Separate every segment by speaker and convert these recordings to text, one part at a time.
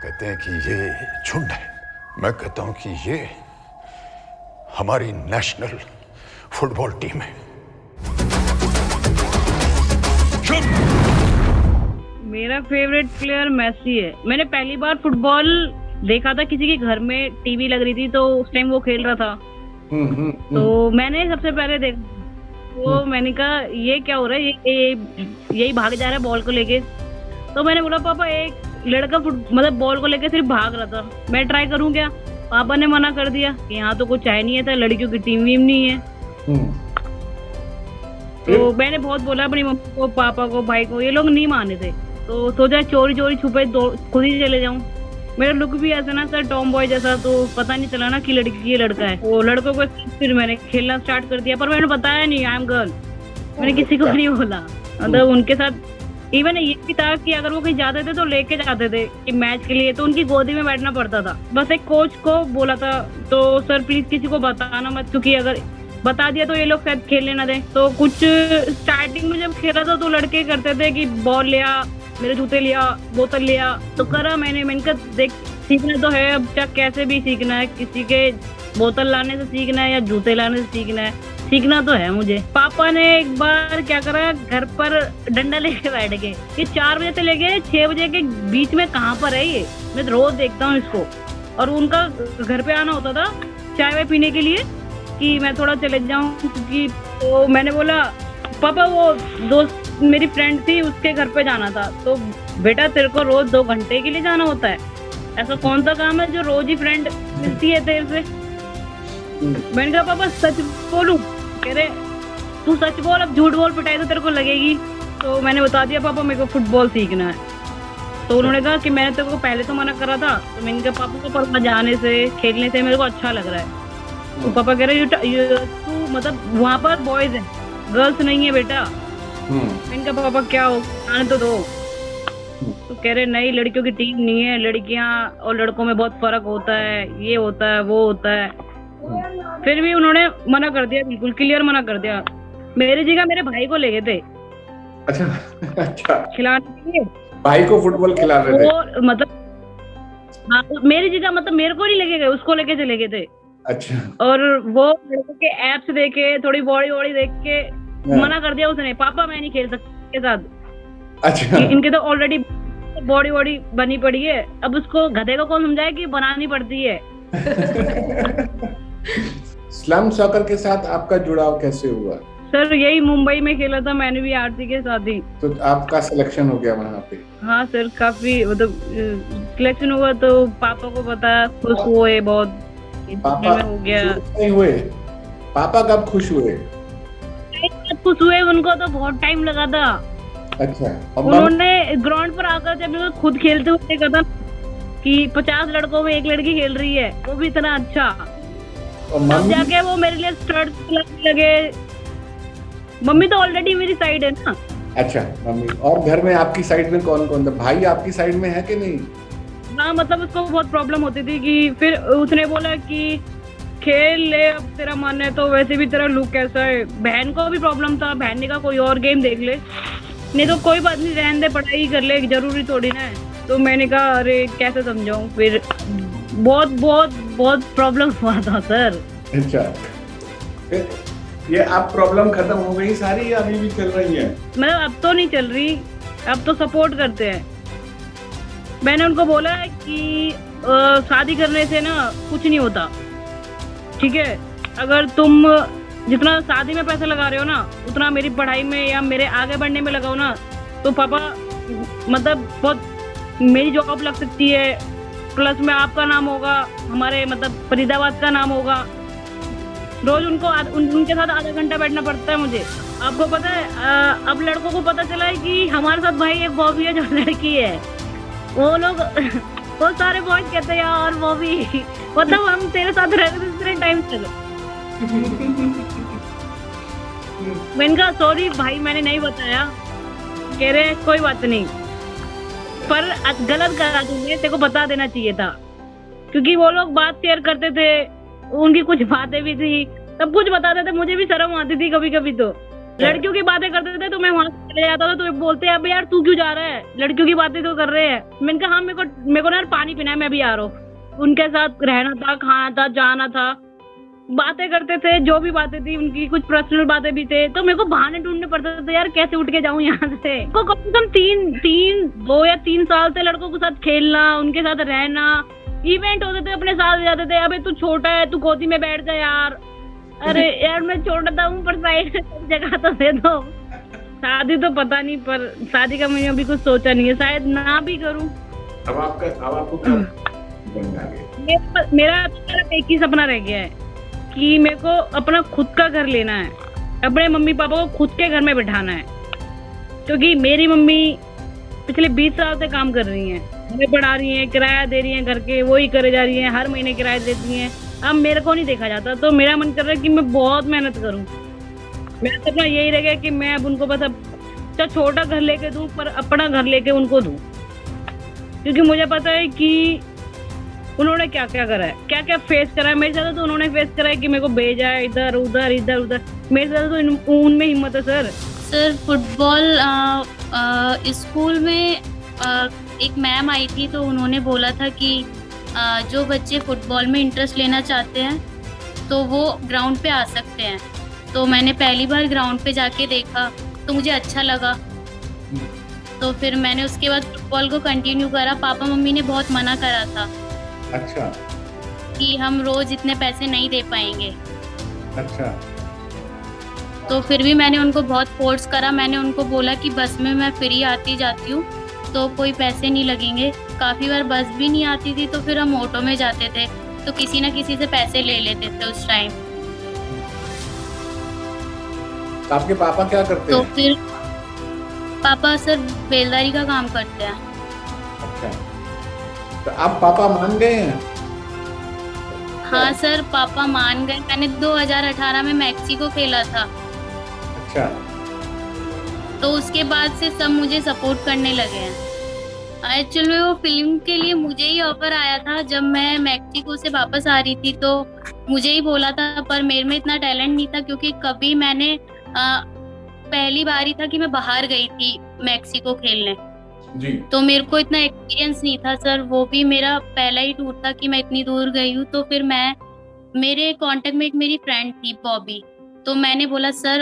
Speaker 1: कहते हैं कि ये झुंड है, मैं कहता हूं कि ये हमारी नेशनल फुटबॉल टीम है।
Speaker 2: मेरा फेवरेट प्लेयर मेसी है। मैंने पहली बार फुटबॉल देखा था किसी के घर में, टीवी लग रही थी तो उस टाइम वो खेल रहा था। तो मैंने सबसे पहले देखा तो मैंने कहा ये क्या हो रहा है, यही भाग जा रहा है बॉल को लेके। तो मैंने बोला पापा एक लड़का मतलब बॉल को लेके सिर्फ भाग रहा था, मैं ट्राई करूं क्या? पापा ने मना कर दिया कि यहाँ तो कुछ है नहीं है, था लड़कियों की टीम वीम नहीं है। तो मैंने बहुत बोला अपनी मम्मी को, पापा को, भाई को, ये लोग नहीं माने थे। तो सोचा चोरी चोरी छुपे खुद ही चले जाऊं। मेरा लुक भी ऐसा ना सर टॉम बॉय जैसा, तो पता नहीं चला ना कि लड़की ये लड़का है। वो लड़कों को फिर मैंने खेलना स्टार्ट कर दिया, पर मैंने बताया नहीं आई एम गर्ल, मैंने किसी को नहीं बोला। मतलब उनके साथ इवन ये भी था कि अगर वो कहीं जाते थे तो लेके जाते थे कि मैच के लिए, तो उनकी गोदी में बैठना पड़ता था। बस एक कोच को बोला था तो सर प्लीज किसी को बताना मत, क्योंकि अगर बता दिया तो ये लोग शायद खेलने ना दें। तो कुछ स्टार्टिंग में जब खेला था तो लड़के करते थे कि बॉल लिया, मेरे जूते लिया, बोतल लिया, तो करा मैंने कहा देख सीखना तो है, अब चाहे कैसे भी सीखना है, किसी के बोतल लाने से सीखना है या जूते लाने से सीखना है, सीखना तो है मुझे। पापा ने एक बार क्या करा, घर पर डंडा लेके बैठ गए कि 4 बजे से लेके 6 बजे के बीच में कहाँ पर है ये, मैं रोज देखता हूँ इसको। और उनका घर पे आना होता था चाय वाय पीने के लिए कि मैं थोड़ा चले जाऊँ, क्योंकि तो मैंने बोला पापा वो दोस्त मेरी फ्रेंड थी उसके घर पे जाना था। तो बेटा तेरे को रोज 2 घंटे के लिए जाना होता है, ऐसा कौन सा काम है जो रोज ही फ्रेंड मिलती है तेरे से? मैंने कहा पापा सच बोलूं? कह रहे तू सच बोल, अब झूठ बोल पिटाई तो तेरे को लगेगी। तो मैंने बता दिया पापा मेरे को फुटबॉल सीखना है। तो उन्होंने कहा कि मैंने तेरे को पहले तो मना करा था। तो मैंने कहा पापा को पर जाने से खेलने से मेरे को अच्छा लग रहा है। तो पापा कह रहे तू मतलब वहाँ पर बॉयज है, गर्ल्स नहीं है बेटा। मैंने कहा पापा क्या हो, आने तो दो। तो कह रहे नहीं लड़कियों की टीम नहीं है, लड़कियां और लड़कों में बहुत फर्क होता है, ये होता है वो होता है। फिर भी उन्होंने मना कर दिया, बिल्कुल क्लियर मना कर दिया। मेरी जगह मेरे भाई को ले गए थे।
Speaker 3: अच्छा
Speaker 2: खिलाने के लिए
Speaker 3: भाई को फुटबॉल खिला रहे थे?
Speaker 2: वो मतलब हाँ, मेरी जगह मतलब मेरे को नहीं लेके गए, उसको लेके चले गए थे।
Speaker 3: अच्छा।
Speaker 2: और वो लड़कों के एप्स देखे, थोड़ी बॉडी वॉडी देख के मना कर दिया उसने, पापा मैं नहीं खेल सकती के साथ।
Speaker 3: अच्छा।
Speaker 2: इनके तो ऑलरेडी बॉडी वॉडी बनी पड़ी है, अब उसको गधे को कौन समझाए कि बनानी पड़ती है।
Speaker 3: स्लम सॉकर के साथ आपका जुड़ाव कैसे हुआ?
Speaker 2: सर यही मुंबई में खेला था मैंने भी आरती के साथ ही। तो
Speaker 3: आपका सिलेक्शन हो गया वहाँ पे?
Speaker 2: हाँ सर काफी मतलब सिलेक्शन हुआ, तो पापा को पता, खुश हुए बहुत।
Speaker 3: पापा
Speaker 2: हो गया
Speaker 3: नहीं हुए? पापा कब खुश हुए?
Speaker 2: खुश हुए, उनको तो बहुत टाइम लगा था।
Speaker 3: अच्छा।
Speaker 2: उन्होंने ग्राउंड पर आकर जब मैं खुद खेलते हुए देखा था कि 50 लड़कों में एक लड़की खेल रही है, वो भी इतना अच्छा, तब जाके वो मेरे लिए स्टर्ट लगे। मम्मी तो ऑलरेडी मेरी साइड है ना।
Speaker 3: अच्छा मम्मी। और घर में आपकी साइड में कौन कौन था? भाई आपकी साइड में है कि नहीं?
Speaker 2: हाँ मतलब उसको बहुत प्रॉब्लम होती थी कि फिर उसने बोला कि खेल ले, अब तेरा मन है तो, वैसे भी तेरा लुक कैसा है। बहन को भी प्रॉब्लम था, बहन ने कहा कोई और गेम देख ले, नहीं तो कोई बात नहीं रहने दे, पढ़ाई कर ले, जरूरी थोड़ी ना है। तो मैंने कहा अरे कैसे समझाऊं, फिर बहुत बहुत बहुत प्रॉब्लम हुआ था सर।
Speaker 3: अच्छा ये अब प्रॉब्लम खत्म हो गई सारी या अभी भी चल रही है?
Speaker 2: मतलब अब तो नहीं चल रही, अब तो सपोर्ट करते हैं। मैंने उनको बोला कि शादी करने से ना कुछ नहीं होता, ठीक है? अगर तुम जितना शादी में पैसा लगा रहे हो ना, उतना मेरी पढ़ाई में या मेरे आगे बढ़ने में लगाओ ना, तो पापा मतलब बहुत मेरी जॉब लग सकती है, प्लस में आपका नाम होगा, हमारे मतलब फरीदाबाद का नाम होगा। रोज उनके साथ आधा घंटा बैठना पड़ता है मुझे। आपको पता है अब लड़कों को पता चला है कि हमारे साथ भाई एक बॉबी है जो लड़की है। वो लोग बहुत सारे बॉयज कहते हैं यार बॉबी, मतलब हम तेरे साथ रहते टाइम से। मैंने कहा सॉरी भाई मैंने नहीं बताया। कह रहे कोई बात नहीं, पर गलत करा तुमने, तेरे को बता देना चाहिए था। क्योंकि वो लोग बात शेयर करते थे, उनकी कुछ बातें भी थी, सब कुछ बताते थे, मुझे भी शर्म आती थी कभी कभी। तो लड़कियों की बातें करते थे तो मैं वहां से चले जाता था, तो बोलते अब यार तू क्यों जा रहा है, लड़कियों की बातें तो कर रहे हैं। मैंने कहा हाँ मेरे को ना यार पानी पीना है, मैं भी आ रहा हूँ। उनके साथ रहना था, खाना था, जाना था, बातें करते थे, जो भी बातें थी उनकी, कुछ पर्सनल बातें भी थे, तो मेरे को बहाने ढूंढने पड़ते थे यार कैसे उठ के जाऊं यहाँ से। को कम से कम 2 या 3 साल से लड़कों के साथ खेलना, उनके साथ रहना, इवेंट होते थे अपने साथ जाते थे, अबे तू छोटा है, तू गोदी में बैठ जा यार, अरे यार मैं छोटा था हूँ पर साइड जगह तो दे दो। शादी तो पता नहीं, पर शादी का मैंने अभी कुछ सोचा नहीं है, शायद ना भी करूँ।
Speaker 3: अब आपको क्या बनना है?
Speaker 2: मेरा एक ही सपना रह गया है कि मेरे को अपना खुद का घर लेना है, अपने मम्मी पापा को खुद के घर में बिठाना है, क्योंकि मेरी मम्मी पिछले 20 साल से काम कर रही हैं, हमें पढ़ा रही हैं, किराया दे रही हैं, घर के वही करे जा रही हैं, हर महीने किराया देती हैं। अब मेरे को नहीं देखा जाता, तो मेरा मन कर रहा है कि मैं बहुत मेहनत करूं। मेरा सपना यही रह गया कि मैं अब उनको बस अब छोटा घर लेके दूं, पर अपना घर लेके उनको दूं, क्योंकि मुझे पता है कि उन्होंने क्या क्या करा है, क्या क्या फेस करा है। मेरे साथ तो उन्होंने फेस करा है कि मेरे को भेजा है इधर उधर इधर उधर, मेरे साथ तो उनमें हिम्मत है सर।
Speaker 4: सर फुटबॉल स्कूल में एक मैम आई थी, तो उन्होंने बोला था कि जो बच्चे फुटबॉल में इंटरेस्ट लेना चाहते हैं तो वो ग्राउंड पे आ सकते हैं। तो मैंने पहली बार ग्राउंड पे जाके देखा तो मुझे अच्छा लगा, तो फिर मैंने उसके बाद फुटबॉल को कंटिन्यू करा। पापा मम्मी ने बहुत मना करा था
Speaker 3: अच्छा
Speaker 4: कि हम रोज इतने पैसे नहीं दे पाएंगे,
Speaker 3: अच्छा।
Speaker 4: तो फिर भी मैंने उनको बहुत फोर्स करा। मैंने उनको बोला कि बस में मैं फ्री आती जाती हूँ तो कोई पैसे नहीं लगेंगे। काफ़ी बार बस भी नहीं आती थी तो फिर हम ऑटो में जाते थे, तो किसी ना किसी से पैसे ले लेते थे उस टाइम।
Speaker 3: तो आपके पापा क्या करते
Speaker 4: तो
Speaker 3: हैं?
Speaker 4: फिर पापा सर बेलदारी का काम करते हैं।
Speaker 3: अच्छा, तो आप पापा मान गए हैं?
Speaker 4: हाँ सर पापा मान गए। मैंने 2018 में मैक्सिको खेला था,
Speaker 3: अच्छा।
Speaker 4: तो उसके बाद से सब मुझे सपोर्ट करने लगे हैं। एक्चुअल में वो फिल्म के लिए मुझे ही ऑफर आया था जब मैं मैक्सिको से वापस आ रही थी, तो मुझे ही बोला था, पर मेरे में इतना टैलेंट नहीं था, क्योंकि कभी मैंने पहली बार ही था कि मैं बाहर गई थी मैक्सिको खेलने
Speaker 3: जी।
Speaker 4: तो मेरे को इतना एक्सपीरियंस नहीं था सर। वो भी मेरा पहला ही टूर था कि मैं इतनी दूर गई हूँ। तो फिर मेरे कांटेक्ट में एक मेरी फ्रेंड थी बॉबी, तो मैंने बोला सर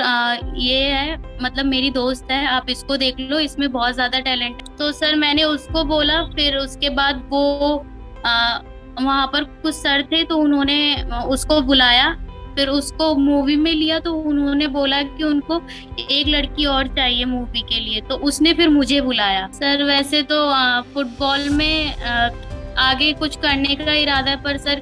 Speaker 4: ये है, मतलब मेरी दोस्त है, आप इसको देख लो, इसमें बहुत ज्यादा टैलेंट है। तो सर मैंने उसको बोला। फिर उसके बाद वो वहाँ पर कुछ सर थे तो उन्होंने उसको बुलाया, फिर उसको मूवी में लिया। तो उन्होंने बोला कि उनको एक लड़की और चाहिए मूवी के लिए, तो उसने फिर मुझे बुलाया। सर वैसे तो फुटबॉल में आगे कुछ करने का इरादा है, पर सर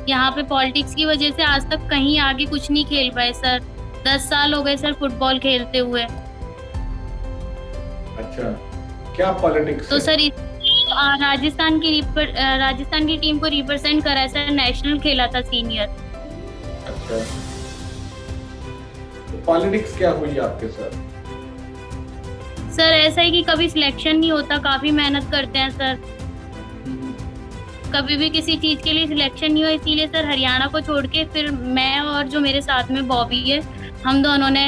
Speaker 4: यहाँ पे पॉलिटिक्स की वजह से आज तक कहीं आगे कुछ नहीं खेल पाए सर। 10 साल हो गए सर फुटबॉल खेलते हुए।
Speaker 3: अच्छा, क्या पॉलिटिक्स?
Speaker 4: तो सर राजस्थान की टीम को रिप्रेजेंट करा है सर, नेशनल खेला था सीनियर।
Speaker 3: अच्छा, तो पॉलिटिक्स क्या हुई आपके साथ?
Speaker 4: सर ऐसा है कि कभी सिलेक्शन नहीं होता, काफी मेहनत करते हैं सर, कभी भी किसी चीज के लिए सिलेक्शन नहीं हुआ। इसीलिए सर हरियाणा को छोड़ के फिर मैं और जो मेरे साथ में बॉबी है, हम दोनों ने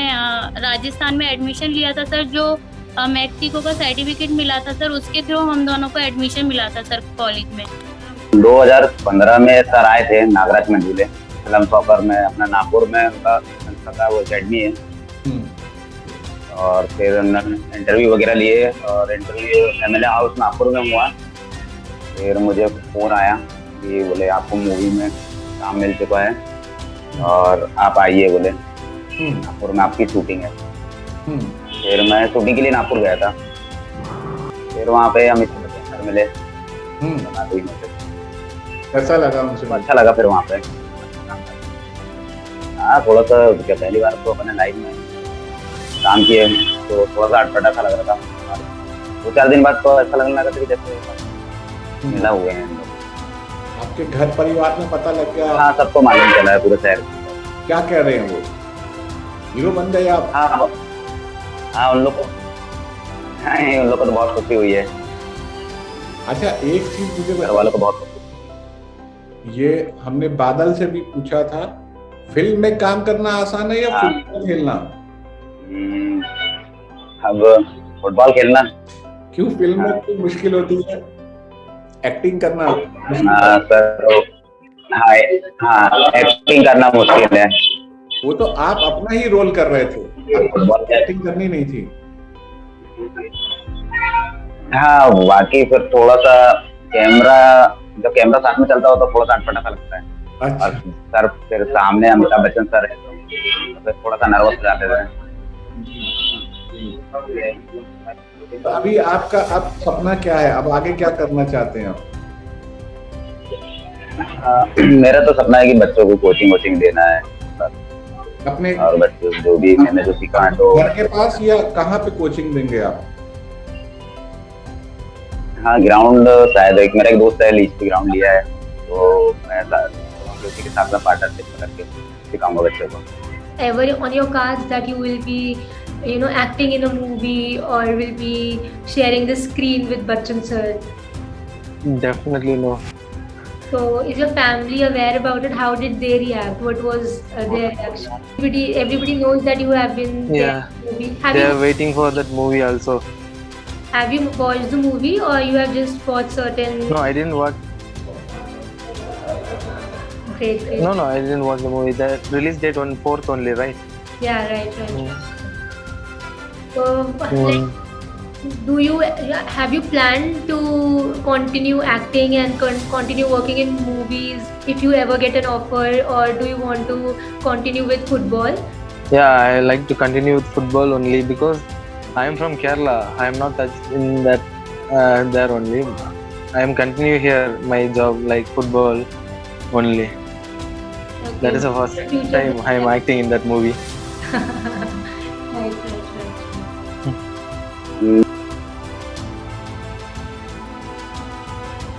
Speaker 4: राजस्थान में एडमिशन लिया था सर। जो मैक्सिको का सर्टिफिकेट मिला था सर, उसके थ्रू हम दोनों को एडमिशन मिला था सर कॉलेज में।
Speaker 5: 2015 में सर आए थे नागराज में झूले फिल्म सॉकर में, अपना नागपुर में उनका संस्था था, वो अकेडमी है। और फिर उन्होंने इंटरव्यू वगैरह लिए और इंटरव्यू एमएलए हाउस नागपुर में हुआ। फिर मुझे फोन आया कि बोले आपको मूवी में काम मिल चुका है और आप आइए, बोले नागपुर में आपकी शूटिंग है। फिर मैं शूटिंग के लिए नागपुर गया था। फिर वहाँ पे अमित सर मिले,
Speaker 3: कैसा लगा उनसे?
Speaker 5: अच्छा लगा। फिर वहाँ पे हाँ थोड़ा सा क्या, पहली बार तो अपने लाइफ में काम किए तो थोड़ा सा अटपटा सा लग रहा था। 2-4 दिन बाद तो ऐसा लगने लगा था कि जैसे मिला हुए हैं।
Speaker 3: आपके घर परिवार में पता लग गया?
Speaker 5: हाँ सबको मालूम चला है पूरे शहर।
Speaker 3: क्या कह रहे हैं वो? हीरो बन गए आप?
Speaker 5: हाँ उन लोग को तो बहुत खुशी हुई है।
Speaker 3: अच्छा, एक चीज मुझे
Speaker 5: घर वालों को बहुत खुशी।
Speaker 3: ये हमने बादल से भी पूछा था, फिल्म में काम करना आसान है या फुटबॉल खेलना?
Speaker 5: अब फुटबॉल खेलना।
Speaker 3: क्यों फिल्म में तो मुश्किल होती है, एक्टिंग करना मुश्किल है?
Speaker 5: हाँ सर, हाँ हाँ, एक्टिंग करना मुश्किल है।
Speaker 3: वो तो आप अपना ही रोल कर रहे थे,
Speaker 5: फुटबॉल
Speaker 3: एक्टिंग करनी नहीं थी।
Speaker 5: हाँ, बाकी फिर थोड़ा सा कैमरा, जब कैमरा साथ में चलता हो तो थोड़ा सा अटपटा सा लगता है।
Speaker 3: अच्छा,
Speaker 5: और सर फिर सामने अमिताभ बच्चन सर है तो फिर थोड़ा सा नर्वस हो जाते थे।
Speaker 3: तो अभी आपका अब सपना क्या है, अब आगे क्या करना चाहते हैं आप?
Speaker 5: मेरा तो सपना है कि बच्चों को कोचिंग वोचिंग देना है
Speaker 3: अपने
Speaker 5: और बच्चों जो भी मैंने जो सीखा है तो।
Speaker 3: घर के पास या कहाँ पे कोचिंग देंगे आप?
Speaker 5: हाँ, ग्राउंड शायद एक मेरा एक दोस्त है, लीज पे ग्राउंड लिया है तो मैं उसी के साथ में पार्टनरशिप करके सिखाऊंगा बच्चों को।
Speaker 6: Ever on your cards that you will be, acting in a movie or will be sharing the screen with Bachchan sir?
Speaker 7: Definitely no.
Speaker 6: So is your family aware about it? How did they react? What was their reaction? Everybody knows that you have been there
Speaker 7: Yeah.
Speaker 6: in the movie.
Speaker 7: They are waiting for that movie also.
Speaker 6: Have you watched the movie or you have just watched certain?
Speaker 7: No, I didn't watch.
Speaker 6: Great.
Speaker 7: No, I didn't watch the movie. The release date on 4th only, right?
Speaker 6: Yeah, right.
Speaker 7: Mm.
Speaker 6: So, have you planned to continue acting and continue working in movies if you ever get an offer, or do you want to continue with football?
Speaker 7: Yeah, I like to continue with football only because I am from Kerala. I am not touched in that there only. I am continue here my job like football only.
Speaker 6: Okay.
Speaker 7: That is the first
Speaker 6: Future
Speaker 7: time I am acting in that movie.